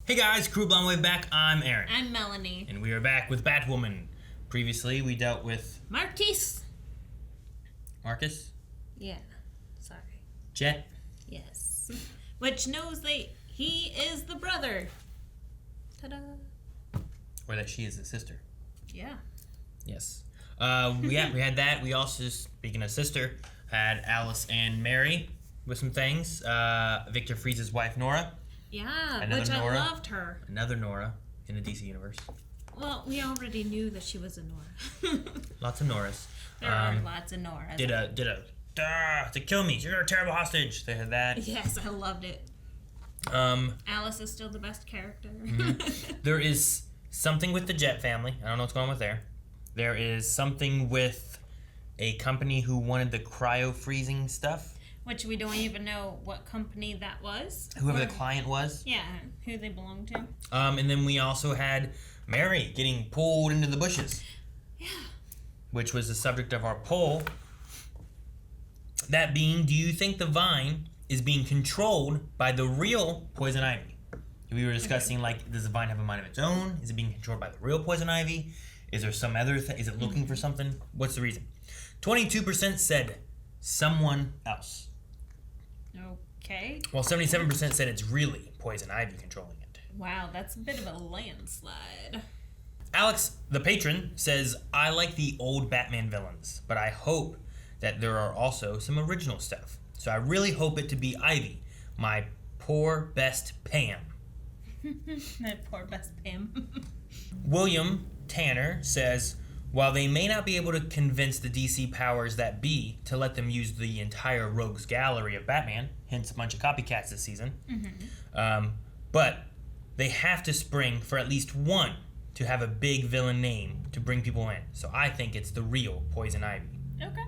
Hey guys, Crew Blonde Wave back. I'm Aaron. I'm Melanie. And we are back with Batwoman. Previously, we dealt with... Marquise. Marcus? Yeah, sorry. Jet? Yes. Which knows that he is the brother. Ta-da. Or that she is the sister. Yeah. Yes. We had that. We also, speaking of sister, had Alice and Mary with some things. Victor Freeze's wife, Nora. Yeah, Another which Nora. I loved her. Another Nora in the DC universe. Well, we already knew that she was a Nora. Lots of Noras. There are lots of Noras. Did a to kill me. You're a terrible hostage. They had that. Yes, I loved it. Alice is still the best character. Mm-hmm. There is something with the Jet family. I don't know what's going on with there. There is something with a company who wanted the cryo-freezing stuff. Which we don't even know what company that was. Whoever the client was. Yeah, who they belonged to. And then we also had Mary getting pulled into the bushes. Yeah. Which was the subject of our poll. That being, do you think the vine is being controlled by the real poison ivy? We were discussing, like, does the vine have a mind of its own? Is it being controlled by the real poison ivy? Is there some other thing? Is it looking for something? What's the reason? 22% said someone else. Okay. While 77% said it's really poison ivy controlling it. Wow, that's a bit of a landslide. Alex, the patron, says, I like the old Batman villains, but I hope that there are also some original stuff. So I really hope it to be Ivy, my poor best Pam. My poor best Pam. William Tanner says, while they may not be able to convince the DC powers that be to let them use the entire rogues gallery of Batman, hence a bunch of copycats this season, but they have to spring for at least one to have a big villain name to bring people in. So I think it's the real Poison Ivy. Okay.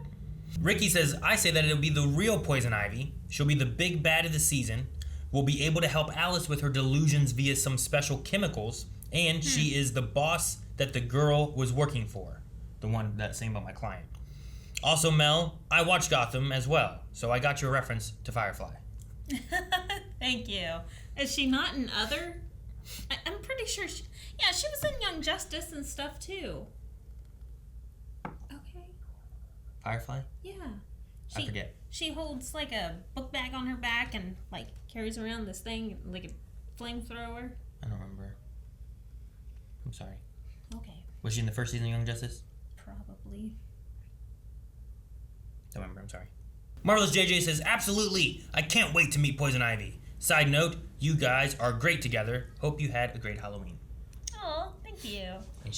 Ricky says, I say that it'll be the real Poison Ivy. She'll be the big bad of the season. Will be able to help Alice with her delusions via some special chemicals. And she is the boss that the girl was working for. The one that's saying about my client. Also, Mel, I watched Gotham as well. So I got your reference to Firefly. Thank you. Is she not in other? I'm pretty sure she was in Young Justice and stuff too. Okay. Firefly? Yeah. I forget. She holds like a book bag on her back and like carries around this thing like a flamethrower. I don't remember. I'm sorry. Okay. Was she in the first season of Young Justice? Probably. Don't remember, I'm sorry. Marvelous JJ says, absolutely! I can't wait to meet Poison Ivy. Side note, you guys are great together. Hope you had a great Halloween. Oh, thank you. And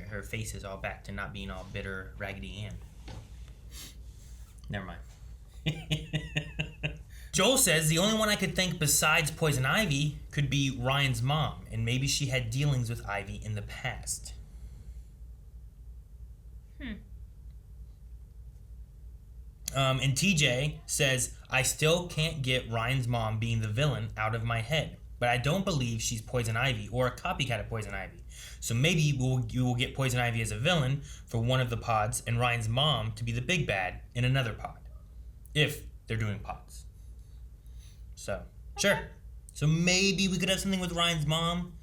her face is all back to not being all bitter, Raggedy Ann. Never mind. Joel says the only one I could think besides Poison Ivy could be Ryan's mom, and maybe she had dealings with Ivy in the past. And TJ says, I still can't get Ryan's mom being the villain out of my head, but I don't believe she's Poison Ivy or a copycat of Poison Ivy. So maybe you will get Poison Ivy as a villain for one of the pods and Ryan's mom to be the big bad in another pod. If they're doing pods. So, sure. So maybe we could have something with Ryan's mom.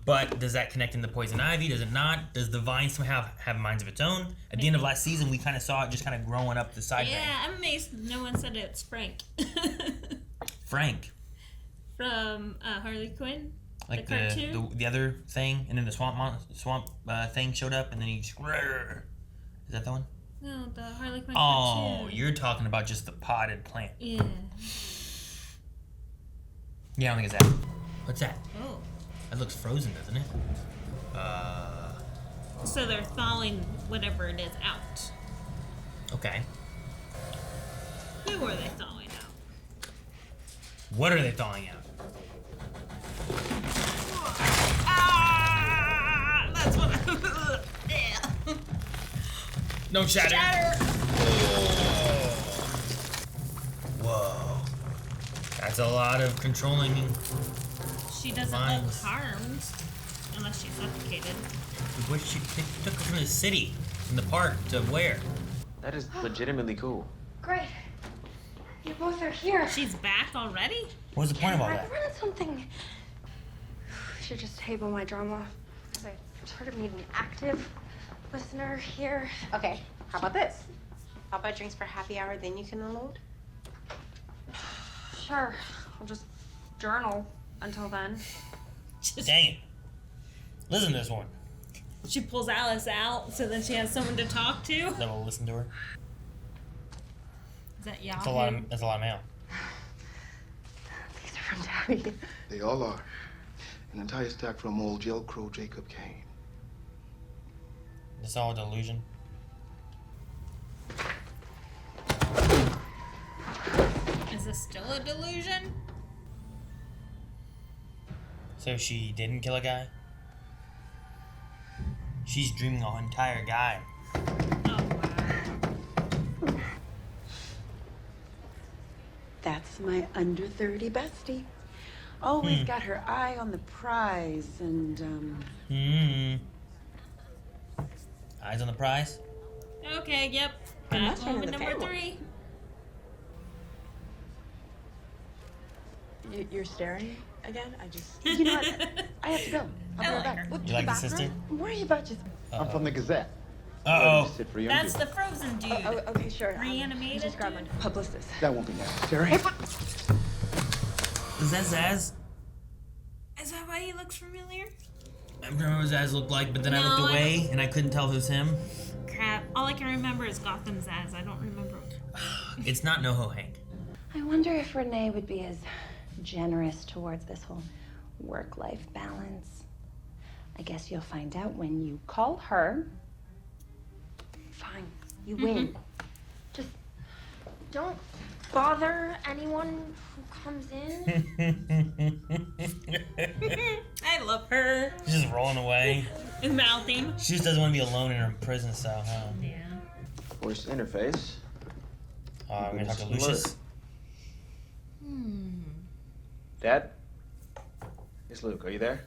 But does that connect into Poison Ivy? Does it not? Does the vine somehow have minds of its own? At the end of last season, we kind of saw it just kind of growing up the side. Yeah, I'm amazed no one said it's Frank. Frank. From Harley Quinn? Like the cartoon? the other thing, and then the swamp thing showed up, and then he just... Is that the one? No, the Harley Quinn cartoon. cartoon. You're talking about just the potted plant. Yeah. Yeah, I don't think it's that. What's that? Oh. That looks frozen, doesn't it? So they're thawing whatever it is out. Okay. Who are they thawing out? What are they thawing out? Ah! That's what I... Yeah. Don't shatter. Shatter. Oh. Whoa. That's a lot of controlling. She doesn't look harmed unless she's suffocated. Where she took her from the city, from the park to where? That is legitimately cool. Great. You both are here. She's back already? What's the point of all I that? wanted something. You should just table my drama. Because I sort of need an active listener here. Okay, how about this? How about drinks for happy hour, then you can unload? Sure. I'll just journal until then. Dang it. Listen to this one. She pulls Alice out so then she has someone to talk to. Then we'll listen to her. Is that Yahoo? That's a lot of mail. These are from Daddy. They all are. An entire stack from old Jell Crow Jacob Kane. It's all a delusion. Is this still a delusion? So she didn't kill a guy? She's dreaming an entire guy. Oh, wow. That's my under 30 bestie. Always got her eye on the prize and, Eyes on the prize? Okay, yep. I'm not turning Batwoman the number table. 3. You're staring again? You know what? I have to go. I'll be I right like back. her. What, You to like the the sister? bathroom? Worry about just. I'm from the Gazette. Uh-oh. Sit for your That's duty. the frozen dude. Oh, okay, sure. Reanimated Just grab dude? my publicist. That won't be necessary. Is that Zaz? Is that why he looks familiar? I remember what Zaz looked like, but then I No, looked I away and I couldn't tell if it was him. Crap. All I can remember is Gotham Zaz. I don't remember. It's not NoHo Hank. I wonder if Renee would be as generous towards this whole work-life balance. I guess you'll find out when you call her. Fine, you win. Just don't bother anyone who comes in. I love her. She's just rolling away. And mouthing. She just doesn't want to be alone in her prison cell, huh? Yeah. Voice interface. I'm gonna talk to Lucius. Dad? It's Luke. Are you there?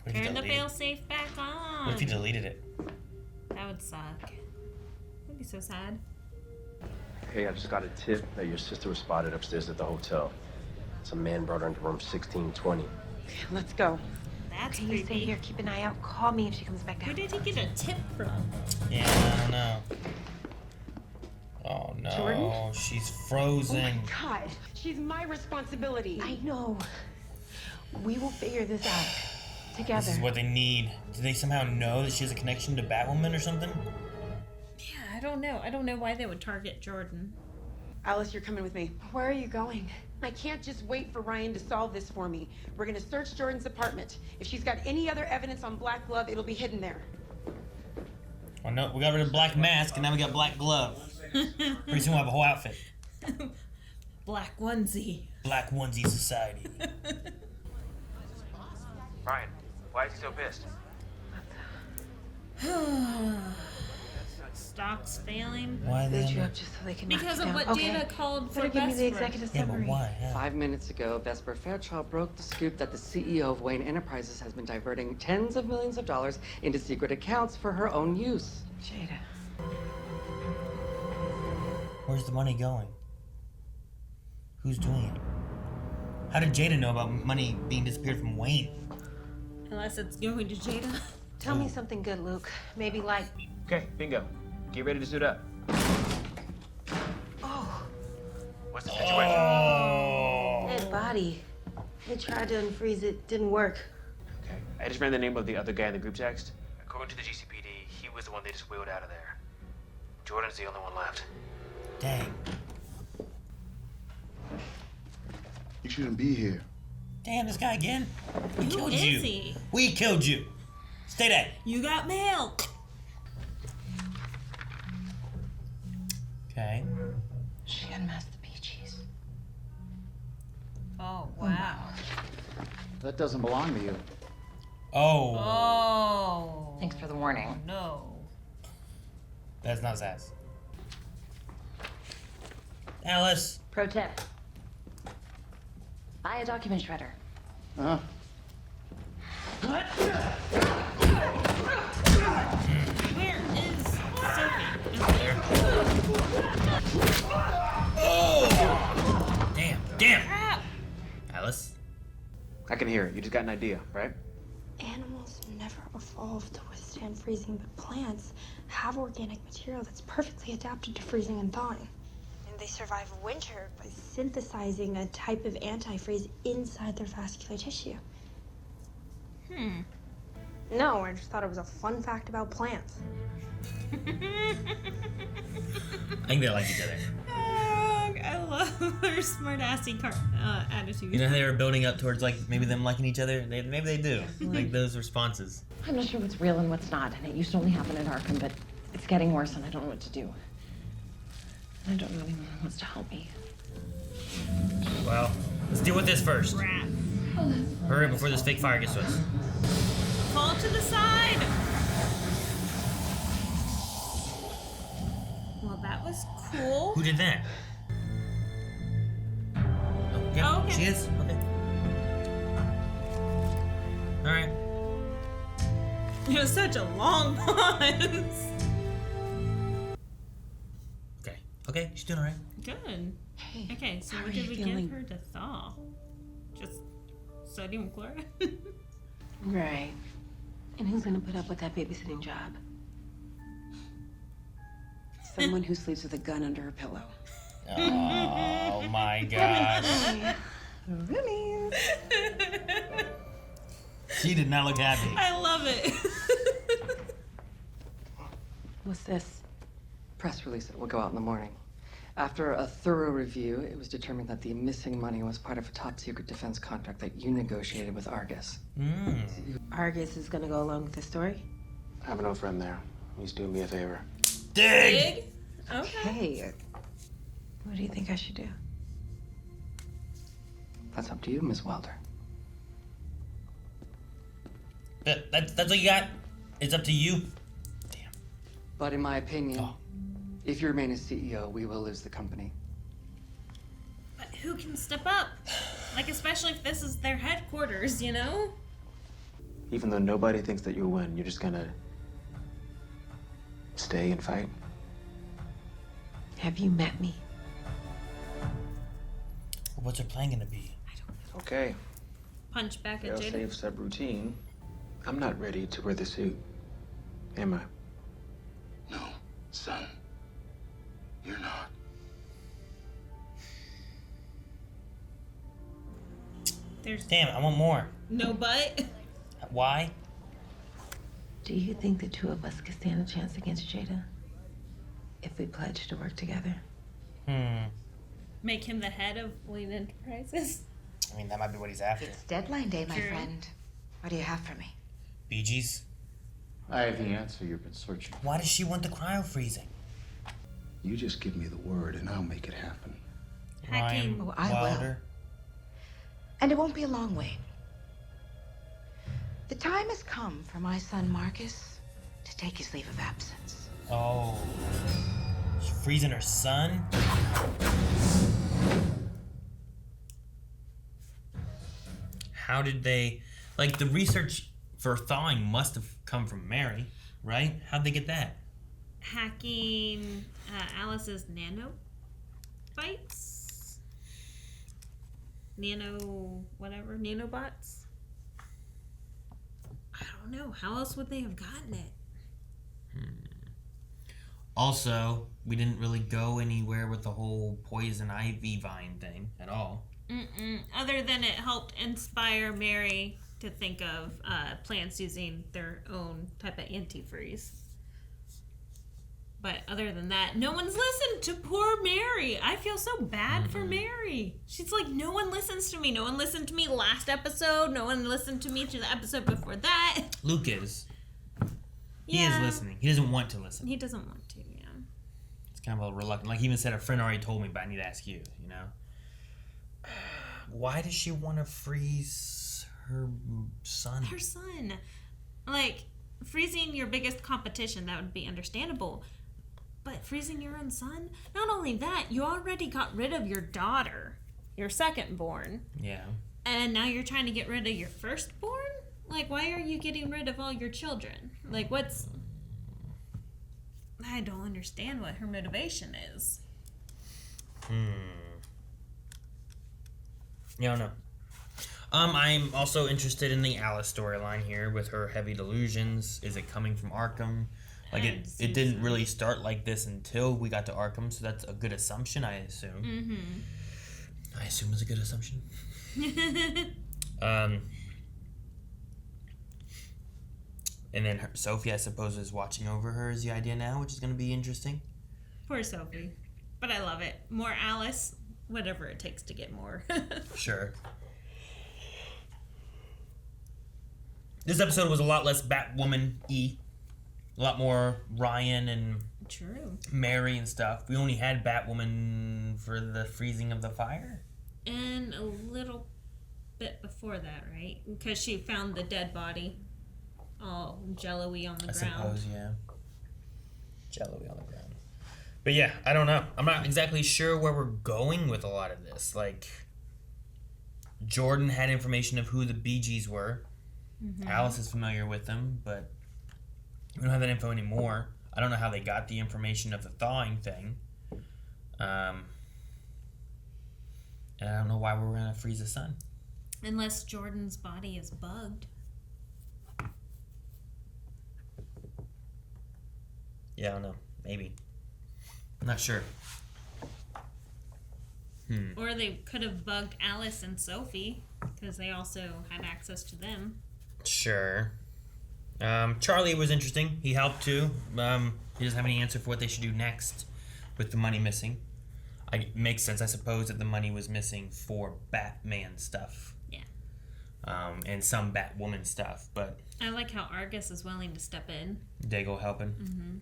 What if he Turn the deleted- failsafe back on. What if he deleted it? That would suck. That'd be so sad. Hey, I just got a tip that your sister was spotted upstairs at the hotel. Some man brought her into room 1620. Let's go. That's Okay, you stay creepy. here, keep an eye out. Call me if she comes back Where down. did he get a tip from? Yeah, I don't know. Oh no, Jordan? she's Oh frozen. my God. She's my responsibility. I know. We will figure this out together. This is what they need. Do they somehow know that she has a connection to Batwoman or something? Yeah, I don't know. I don't know why they would target Jordan. Alice, you're coming with me. Where are you going? I can't just wait for Ryan to solve this for me. We're gonna search Jordan's apartment. If she's got any other evidence on Black Glove, it'll be hidden there. Oh no, we got rid of Black Mask and now we got Black Glove. Pretty soon we'll have a whole outfit. Black onesie. Black Onesie Society. Ryan, why is he so pissed? Stock's failing. Why They then? drew up just so they can knock Because you of down. what Okay. Dana called for Better give me the Vesper. executive Yeah, but summary. why? Yeah. 5 minutes ago, Vesper Fairchild broke the scoop that the CEO of Wayne Enterprises has been diverting tens of millions of dollars into secret accounts for her own use. Jada. Where's the money going? Who's doing it? How did Jada know about money being disappeared from Wayne? Unless it's going to Jada. Tell me something good, Luke. Maybe like, Okay, bingo. Get ready to suit up. oh, What's the situation? Oh. dead body. They tried to unfreeze it, didn't work. Okay, I just ran the name of the other guy in the group text. According to the GCPD, he was the one they just wheeled out of there. Jordan's the only one left. Dang. You shouldn't be here. Damn, this guy again? We Who killed is you. he? We killed you. Stay there. You got mail. Okay. She unmasked the Peaches. Oh, wow. That doesn't belong to you. Oh. Oh. Thanks for the warning. No. That's not Zaz. Alice. Pro tip. Buy a document shredder. Huh? Where is Sophie? There. Oh! Damn! Alice? I can hear it. You just got an idea, right? Animals never evolved to withstand freezing, but plants have organic material that's perfectly adapted to freezing and thawing. And they survive winter by synthesizing a type of antifreeze inside their vascular tissue. No, I just thought it was a fun fact about plants. I think they like each other. I love her smart-assy attitude. You know how they were building up towards like maybe them liking each other? Maybe they do. Like those responses. I'm not sure what's real and what's not, and it used to only happen at Arkham, but it's getting worse and I don't know what to do. I don't know anyone who wants to help me. Well, let's deal with this first. Crap. Hurry before this fake fire gets to us. Fall to the side. Well, that was cool. Who did that? Oh, yeah, Oh, okay. she is? Okay. Alright. It was such a long pause. Okay, she's doing alright. Good. Hey, Okay, so how what are did you we feeling? give her to thaw? Just sodium chloride? Right. And who's gonna put up with that babysitting job? Someone who sleeps with a gun under her pillow. Oh my gosh. Roomies. She did not look happy. I love it. What's this? Press release that will go out in the morning. After a thorough review, it was determined that the missing money was part of a top-secret defense contract that you negotiated with Argus. Argus is gonna go along with the story? I have an old friend there. He's doing me a favor. Dig! Big? Okay. Hey, what do you think I should do? That's up to you, Ms. Wilder. That's what you got? It's up to you? But in my opinion, Oh. if you remain as CEO, we will lose the company. But who can step up? Like, especially if this is their headquarters, you know? Even though nobody thinks that you'll win, you're just gonna stay and fight. Have you met me? What's her plan gonna be? Okay. Punch back at Jada. Fail-safe subroutine. I'm not ready to wear the suit. Am I? No, son. You're not. There's Damn, I want more. no but. Why? Do you think the two of us could stand a chance against Jada? If we pledge to work together? Make him the head of Wayne Enterprises. I mean, that might be what he's after. It's deadline day, my True. friend. What do you have for me? Bee Gees? I have the answer you've been searching. Why does she want the cryo freezing? You just give me the word and I'll make it happen. Hacking. Oh, I will. Wilder? And it won't be a long wait. The time has come for my son Marcus to take his leave of absence. Oh. She's freezing her son? How did they... Like, the research for thawing must have come from Mary, right? How'd they get that? Hacking Alice's nanobites? Nanobots? I don't know. How else would they have gotten it? Also, we didn't really go anywhere with the whole poison ivy vine thing at all. Other than it helped inspire Mary to think of plants using their own type of antifreeze. But other than that, no one's listened to poor Mary. I feel so bad for Mary. She's like, no one listens to me. No one listened to me last episode. No one listened to me to the episode before that. Luke is. He Yeah. is listening. He doesn't want to listen. He doesn't want to, yeah. It's kind of a reluctant. Like he even said, a friend already told me, but I need to ask you, you know? Why does she want to freeze her son? Her son. Like, freezing your biggest competition, that would be understandable. But freezing your own son? Not only that, you already got rid of your daughter, your second born. Yeah. And now you're trying to get rid of your firstborn? Like, why are you getting rid of all your children? Like, what's... I don't understand what her motivation is. Yeah, I don't know. I'm also interested in the Alice storyline here with her heavy delusions. Is it coming from Arkham? Like, it didn't really start like this until we got to Arkham, so that's a good assumption, I assume. I assume it's a good assumption. And then Sophie, I suppose, is watching over her is the idea now, which is going to be interesting. Poor Sophie. But I love it. More Alice, whatever it takes to get more. Sure. This episode was a lot less Batwoman-y. A lot more Ryan and Mary and stuff. We only had Batwoman for the freezing of the fire. And a little bit before that, right? Because she found the dead body all jello-y on the ground. I suppose, yeah. Jello-y on the ground. But yeah, I don't know. I'm not exactly sure where we're going with a lot of this. Like, Jordan had information of who the Bee Gees were. Alice is familiar with them, but we don't have that info anymore. I don't know how they got the information of the thawing thing. And I don't know why we're going to freeze the sun. Unless Jordan's body is bugged. Yeah, I don't know. Maybe. I'm not sure. Or they could have bugged Alice and Sophie, because they also had access to them. Sure. Charlie was interesting. He helped too. He doesn't have any answer for what they should do next with the money missing. It makes sense, I suppose, that the money was missing for Batman stuff. Yeah. And some Batwoman stuff, but... I like how Argus is willing to step in. Dago helping.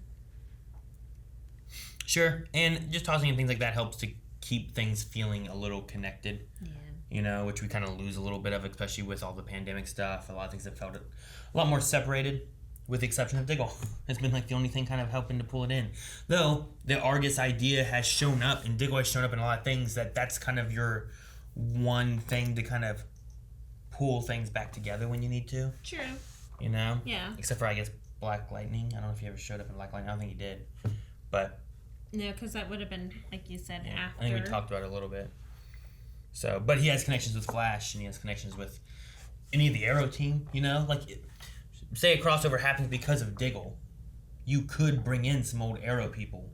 Sure, and just tossing in things like that helps to keep things feeling a little connected. Yeah. You know, which we kind of lose a little bit of, especially with all the pandemic stuff. A lot of things have felt a lot more separated, with the exception of Diggle. It's been like the only thing kind of helping to pull it in. Though, the Argus idea has shown up, and Diggle has shown up in a lot of things, that's kind of your one thing to kind of pull things back together when you need to. True. You know? Yeah. Except for, I guess, Black Lightning. I don't know if he ever showed up in Black Lightning. I don't think he did. But... No, because that would have been, like you said, after. I think we talked about it a little bit. So, but he has connections with Flash, and he has connections with any of the Arrow team, you know? Like, say a crossover happens because of Diggle, you could bring in some old Arrow people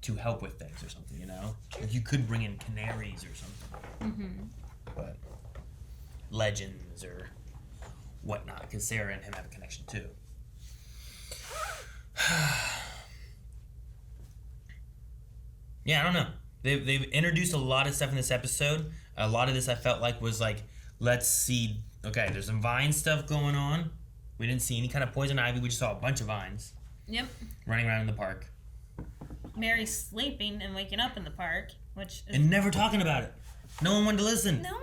to help with things or something, you know? Like, you could bring in Canaries or something. But Legends or whatnot, because Sarah and him have a connection too. Yeah, I don't know. They've introduced a lot of stuff in this episode. A lot of this I felt like was like, let's see. Okay, there's some Vine stuff going on. We didn't see any kind of poison ivy. We just saw a bunch of vines. Yep. Running around in the park. Mary's sleeping and waking up in the park, which is... And never talking about it. No one wanted to listen. No,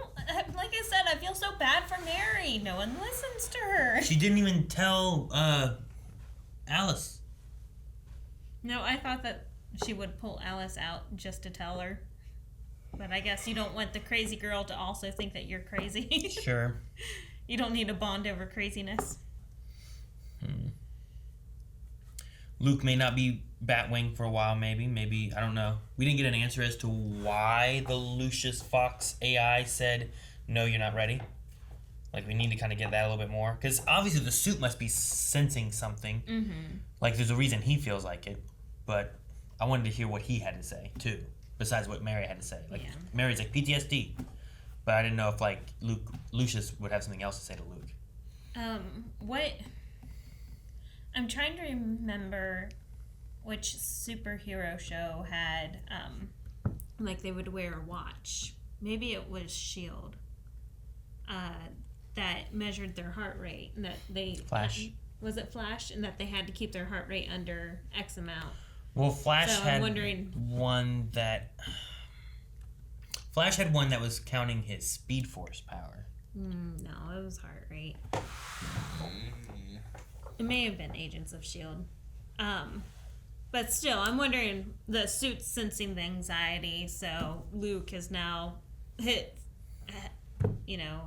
like I said, I feel so bad for Mary. No one listens to her. She didn't even tell Alice. No, I thought that she would pull Alice out just to tell her. But I guess you don't want the crazy girl to also think that you're crazy. Sure. You don't need a bond over craziness. Luke may not be Batwing for a while, maybe. Maybe, I don't know. We didn't get an answer as to why the Lucius Fox AI said, no, you're not ready. Like, we need to kind of get that a little bit more. Because obviously the suit must be sensing something. Like, there's a reason he feels like it. But I wanted to hear what he had to say, too. Besides what Mary had to say. Like, Mary's like, PTSD. But I didn't know if, like, Lucius would have something else to say to Luke. What... I'm trying to remember which superhero show had, like, they would wear a watch. Maybe it was S.H.I.E.L.D. That measured their heart rate. And that they... Flash. Was it Flash? And that they had to keep their heart rate under X amount. Well, Flash So I'm had wondering... one that... Flash had one that was counting his Speed Force power. No, it was heart rate. It may have been Agents of S.H.I.E.L.D. But still, I'm wondering, the suit's sensing the anxiety, so Luke has now hit,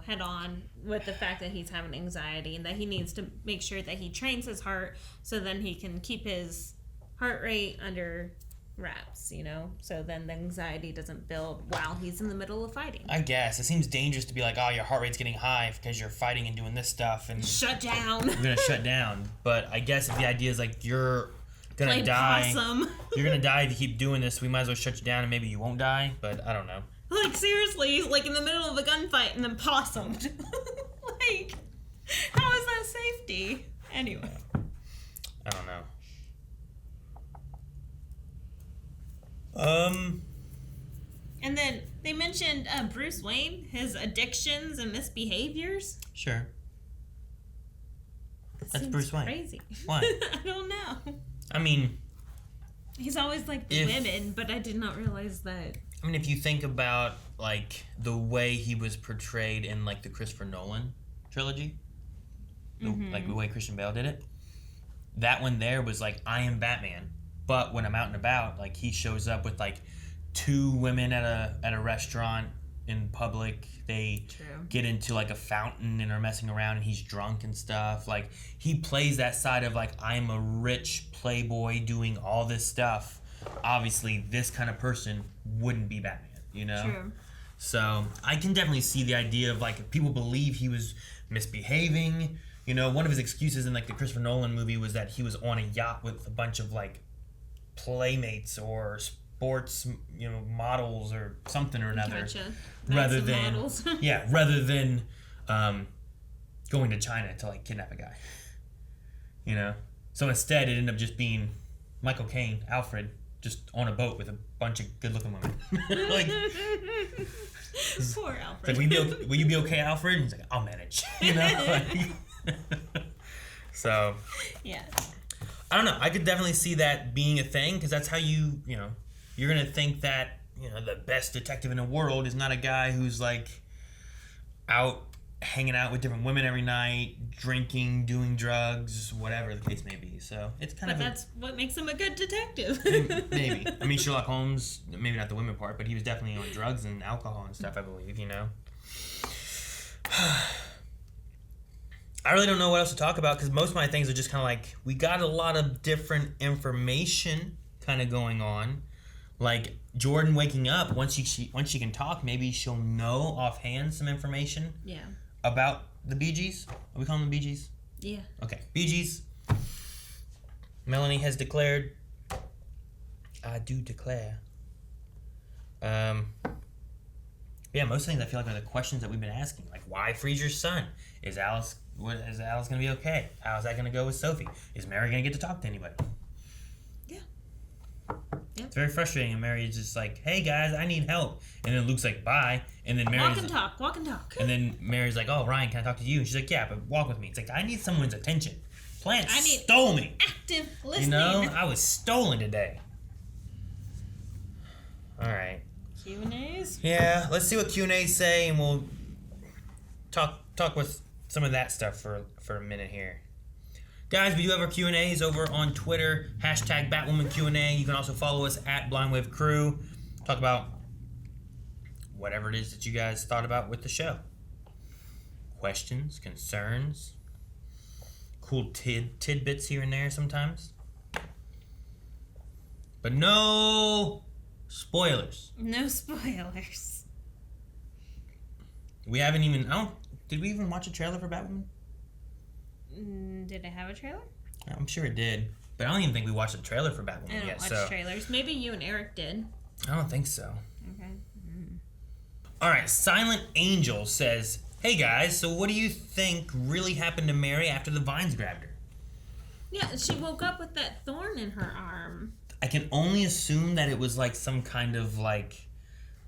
head on with the fact that he's having anxiety and that he needs to make sure that he trains his heart so then he can keep his heart rate under wraps, you know? So then the anxiety doesn't build while he's in the middle of fighting. I guess. It seems dangerous to be like, oh, your heart rate's getting high because you're fighting and doing this stuff. And shut down. You're going to shut down. But I guess if the idea is like, you're going to Play die. possum. You're going to die if you keep doing this. We might as well shut you down and maybe you won't die. But I don't know. Like, seriously, he's like in the middle of a gunfight and then possummed. Like, how is that safety? Anyway. I don't know. And then they mentioned Bruce Wayne, his addictions and misbehaviors. Sure. That's Seems Bruce Wayne. Crazy. Why? I don't know. I mean, He's always like the women, but I did not realize that. I mean, if you think about like the way he was portrayed in like the Christopher Nolan trilogy, like the way Christian Bale did it, that one there was like, I am Batman. But when I'm out and about, like he shows up with like 2 women at a restaurant in public. They get into like a fountain and are messing around, and he's drunk and stuff. Like he plays that side of like, I'm a rich playboy doing all this stuff. Obviously, this kind of person wouldn't be Batman, you know? True. So I can definitely see the idea of like, if people believe he was misbehaving. You know, one of his excuses in like the Christopher Nolan movie was that he was on a yacht with a bunch of like playmates or sports, you know, models or something or another. Gotcha. Rather Some than models. rather than going to China to like kidnap a guy. You know, so instead it ended up just being Michael Caine, Alfred, just on a boat with a bunch of good-looking women. Like, poor Alfred. like, will you be okay, Alfred? And he's like, I'll manage. You know. Like, so. Yeah. I don't know. I could definitely see that being a thing because that's how you're gonna think that the best detective in the world is not a guy who's like out hanging out with different women every night, drinking, doing drugs, whatever the case may be. So it's kind But that's what makes him a good detective. maybe. I mean, Sherlock Holmes, maybe not the women part, but he was definitely on drugs and alcohol and stuff, I believe, you know. I really don't know what else to talk about because most of my things are just kind of like, we got a lot of different information kind of going on. Like Jordan waking up, once she can talk, maybe she'll know offhand some information about the Bee Gees. Are we calling them Bee Gees? Yeah. Okay, Bee Gees. Melanie has declared, I do declare. Yeah, most things I feel like are the questions that we've been asking. Like, why freeze your son? Is Alice going to be okay? How's that going to go with Sophie? Is Mary going to get to talk to anybody? Yeah. It's very frustrating. And Mary is just like, hey, guys, I need help. And then Luke's like, bye. And then Mary's walk and talk. And then Mary's like, oh, Ryan, can I talk to you? And she's like, yeah, but walk with me. It's like, I need someone's attention. Plants stole me. Active listening. You know, I was stolen today. All right. Q&As? Yeah, let's see what Q&As say, and we'll talk with some of that stuff for a minute here. Guys, we do have our Q&As over on Twitter, hashtag Batwoman Q&A. You can also follow us at Blindwave Crew. Talk about whatever it is that you guys thought about with the show. Questions, concerns, cool tidbits here and there sometimes. But no spoilers. No spoilers. We haven't even... did we even watch a trailer for Batwoman? Did it have a trailer? I'm sure it did. But I don't even think we watched a trailer for Batwoman I don't yet. watch trailers. Maybe you and Eric did. I don't think so. Okay. All right, Silent Angel says, hey guys, so what do you think really happened to Mary after the vines grabbed her? Yeah, she woke up with that thorn in her arm. I can only assume that it was like some kind of like,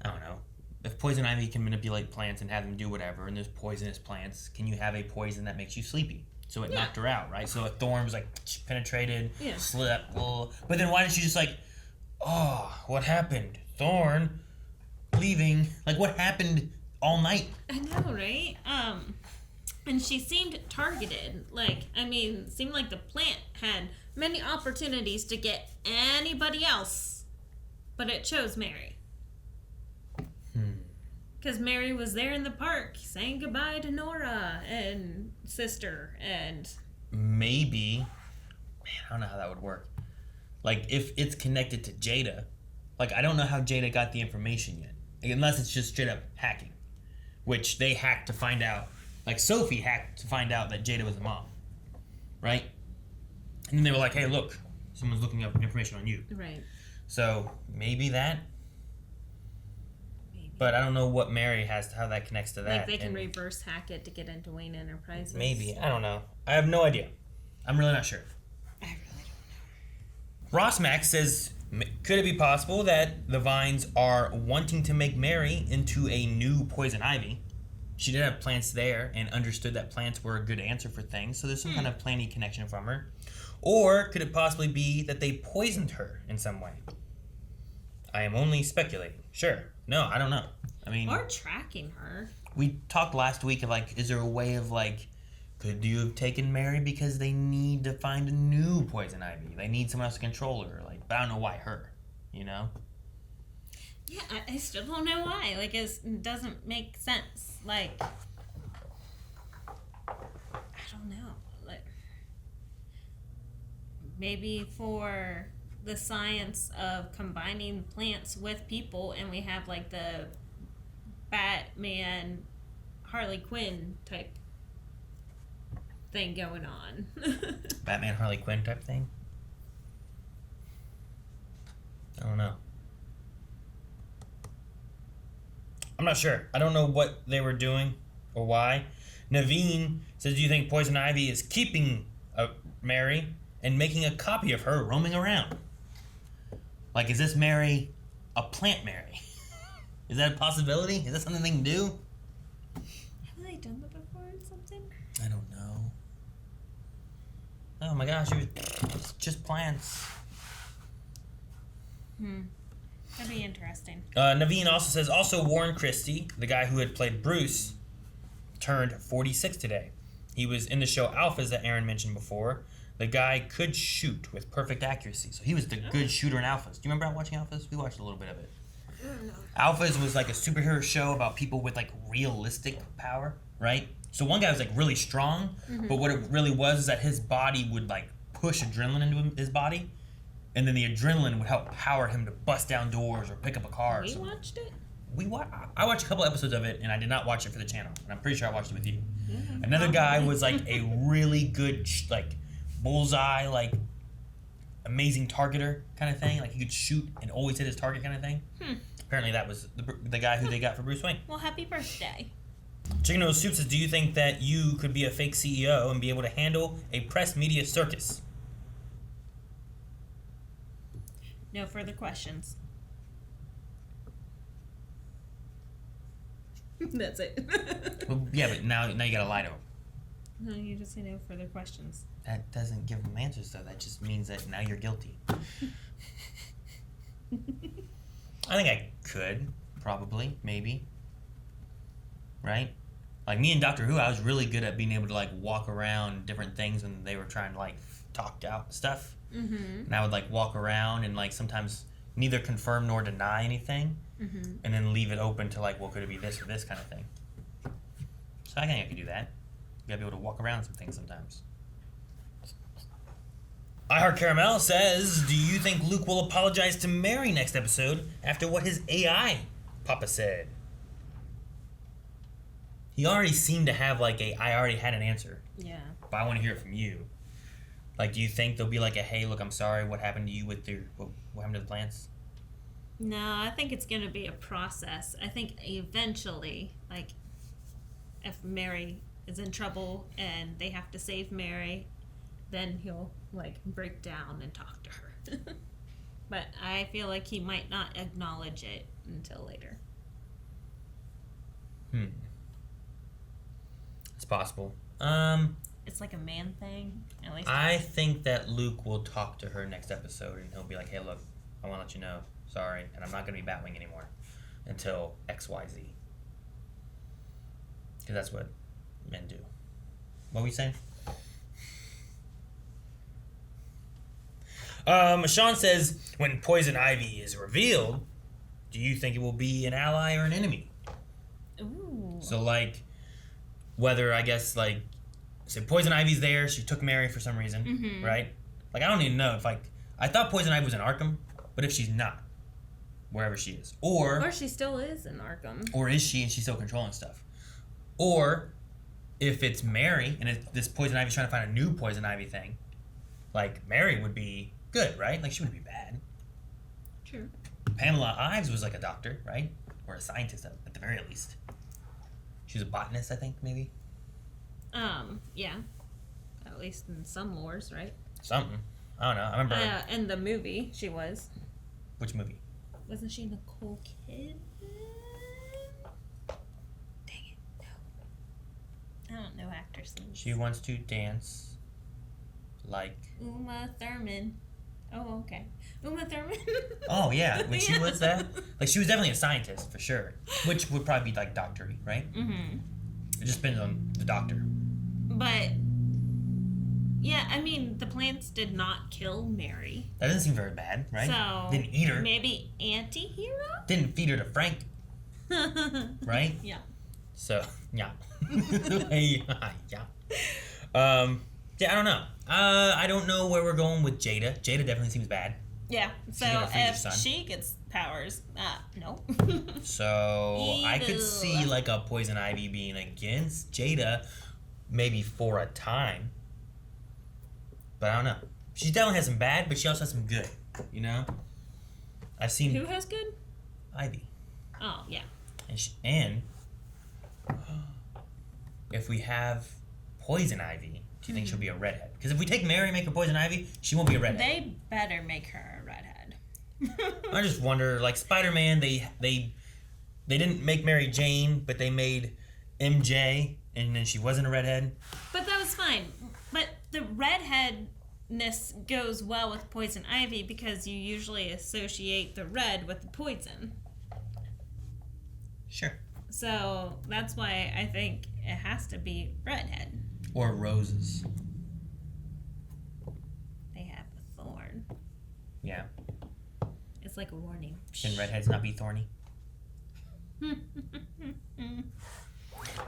I don't know. If poison ivy can manipulate plants and have them do whatever, and there's poisonous plants, can you have a poison that makes you sleepy? So it knocked her out, right? So a thorn was like penetrated, slipped. But then why didn't she just like, oh, what happened? Thorn leaving. Like what happened all night? I know, right? And she seemed targeted. Like, I mean, it seemed like the plant had many opportunities to get anybody else, but it chose Mary. Because Mary was there in the park saying goodbye to Nora and sister and... Maybe, man, I don't know how that would work. Like, if it's connected to Jada, like, I don't know how Jada got the information yet. Like, unless it's just straight up hacking, which they hacked to find out. Like, Sophie hacked to find out that Jada was the mom, right? And then they were like, hey, look, someone's looking up information on you. Right. So, maybe that. Maybe. But I don't know what Mary has, how that connects to that. Like they can and reverse hack it to get into Wayne Enterprises. maybe. I don't know. I have no idea. I'm really not sure. I really don't know. Ross Max says, could it be possible that the Vines are wanting to make Mary into a new Poison Ivy? She did have plants there and understood that plants were a good answer for things, so there's some kind of planty connection from her. Or could it possibly be that they poisoned her in some way? I am only speculating. Sure. No, I don't know. I mean, Or tracking her. we talked last week of like, is there a way of like, could you have taken Mary because they need to find a new Poison Ivy? They need someone else to control her. Like, but I don't know why her, you know? Yeah, I still don't know why. Like, it doesn't make sense. Like, I don't know. Like, maybe for the science of combining plants with people, and we have like the Batman, Harley Quinn type thing going on. Batman Harley Quinn type thing? I don't know. I'm not sure. I don't know what they were doing or why. Naveen says, do you think Poison Ivy is keeping Mary and making a copy of her roaming around? Like, is this Mary a plant Mary? Is that a possibility? Is that something they can do? Have they done that before or something? I don't know. Oh my gosh, it's just plants. That'd be interesting. Naveen also says, also Warren Christie, the guy who had played Bruce, turned 46 today. He was in the show Alphas that Aaron mentioned before. The guy could shoot with perfect accuracy. So he was the good shooter in Alphas. Do you remember watching Alphas? We watched a little bit of it. Alphas was like a superhero show about people with like realistic power, right? So one guy was like really strong, but what it really was is that his body would like push adrenaline into his body, and then the adrenaline would help power him to bust down doors or pick up a car. We watched it? I watched a couple episodes of it, and I did not watch it for the channel. And I'm pretty sure I watched it with you. Another guy was like a really good like bullseye, like amazing targeter kind of thing. Like he could shoot and always hit his target kind of thing. Apparently that was the guy who they got for Bruce Wayne. Well, happy birthday. Chicken Noodle Soup says, do you think that you could be a fake CEO and be able to handle a press media circus? No further questions. That's it. Well, yeah, but now you gotta lie to him. No, you just say no further questions. That doesn't give him answers, though. That just means that now you're guilty. I think I could, probably, maybe. Right? Like me and Doctor Who, I was really good at being able to like walk around different things when they were trying to like talk out stuff. And I would like walk around and like sometimes neither confirm nor deny anything, and then leave it open to like, well, could it be this or this kind of thing? So I think I could do that. You gotta be able to walk around some things sometimes. I Heart Caramel says, do you think Luke will apologize to Mary next episode after what his AI Papa said? He already seemed to have like I already had an answer. Yeah. But I want to hear it from you. Like, do you think there'll be like a, hey, look, I'm sorry, what happened to you with your, what happened to the plants? No, I think it's going to be a process. I think eventually, like, if Mary is in trouble and they have to save Mary, then he'll, like, break down and talk to her. But I feel like he might not acknowledge it until later. It's possible. It's like a man thing, at least. I think that Luke will talk to her next episode and he'll be like, hey, look, I want to let you know, sorry, and I'm not going to be Batwing anymore until XYZ. Because that's what men do. What were you saying? Sean says, when Poison Ivy is revealed, do you think it will be an ally or an enemy? Ooh. So, like, whether, I guess, like, so Poison Ivy's there, she took Mary for some reason, right? Like, I don't even know if, like, I thought Poison Ivy was in Arkham, but if she's not, wherever she is, or she still is in Arkham, or is she and she's still controlling stuff, or if it's Mary and this Poison Ivy's trying to find a new Poison Ivy thing, like Mary would be good, right? Like she wouldn't be bad. True. Pamela Ives was like a doctor, right? Or a scientist at the very least. She was a botanist, I think, maybe. Yeah. At least in some lores, right? Something. I don't know. I remember. In the movie, she was. Which movie? Wasn't she Nicole Kidman? Dang it, no. I don't know actors' names. She wants to dance like Uma Thurman. Oh, okay. Uma Thurman. Oh yeah, when she was that, like she was definitely a scientist for sure, which would probably be like doctory, right? Mm-hmm. It just depends on the doctor. But yeah, I mean, the plants did not kill Mary. That doesn't seem very bad, right? So didn't eat her. Maybe anti-hero? Didn't feed her to Frank, right? Yeah. So yeah, yeah. Yeah, I don't know. I don't know where we're going with Jada. Jada definitely seems bad. Yeah. So gonna freeze her if son. she gets powers, no. So I could see like a Poison Ivy being against Jada, maybe for a time. But I don't know. She definitely has some bad, but she also has some good. You know. I've seen Who has good? Ivy. Oh yeah. And if we have Poison Ivy, do you think she'll be a redhead? Because if we take Mary and make her Poison Ivy, she won't be a redhead. They better make her a redhead. I just wonder, like Spider-Man, they didn't make Mary Jane, but they made MJ, and then she wasn't a redhead. But that was fine. But the redheadness goes well with Poison Ivy because you usually associate the red with the poison. Sure. So that's why I think it has to be redhead. Or roses. They have a thorn. Yeah. It's like a warning. Can redheads not be thorny?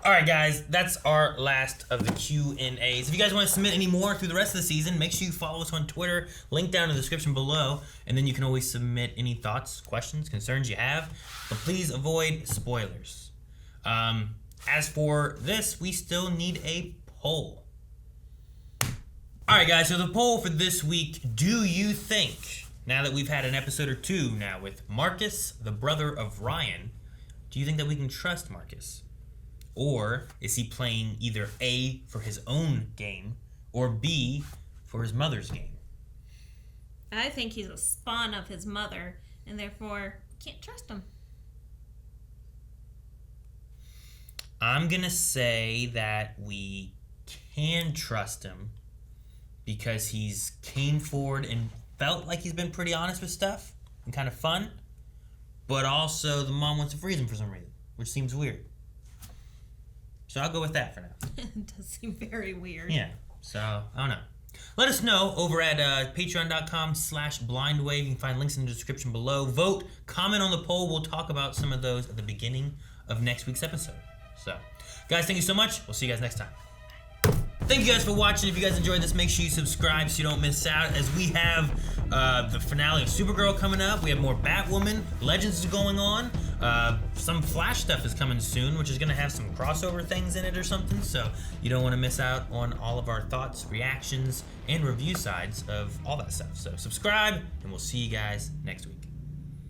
Alright guys, that's our last of the Q&As. If you guys want to submit any more through the rest of the season, make sure you follow us on Twitter, link down in the description below, and then you can always submit any thoughts, questions, concerns you have, but please avoid spoilers. As for this, we still need a poll. Alright guys, so the poll for this week, do you think, now that we've had an episode or two now with Marcus, the brother of Ryan, do you think that we can trust Marcus? Or is he playing either A, for his own game, or B, for his mother's game? I think he's a spawn of his mother, and therefore can't trust him. I'm gonna say that we can trust him because he's came forward and felt like he's been pretty honest with stuff and kind of fun, but also the mom wants to freeze him for some reason, which seems weird. So I'll go with that for now. It does seem very weird. Yeah, so I don't know. Let us know over at patreon.com/blindwave. You can find links in the description below. Vote, comment on the poll. We'll talk about some of those at the beginning of next week's episode. So, guys, thank you so much. We'll see you guys next time. Thank you guys for watching. If you guys enjoyed this, make sure you subscribe so you don't miss out, as we have the finale of Supergirl coming up. We have more Batwoman. Legends is going on. Some Flash stuff is coming soon, which is going to have some crossover things in it or something, so you don't want to miss out on all of our thoughts, reactions, and review sides of all that stuff. So subscribe, and we'll see you guys next week.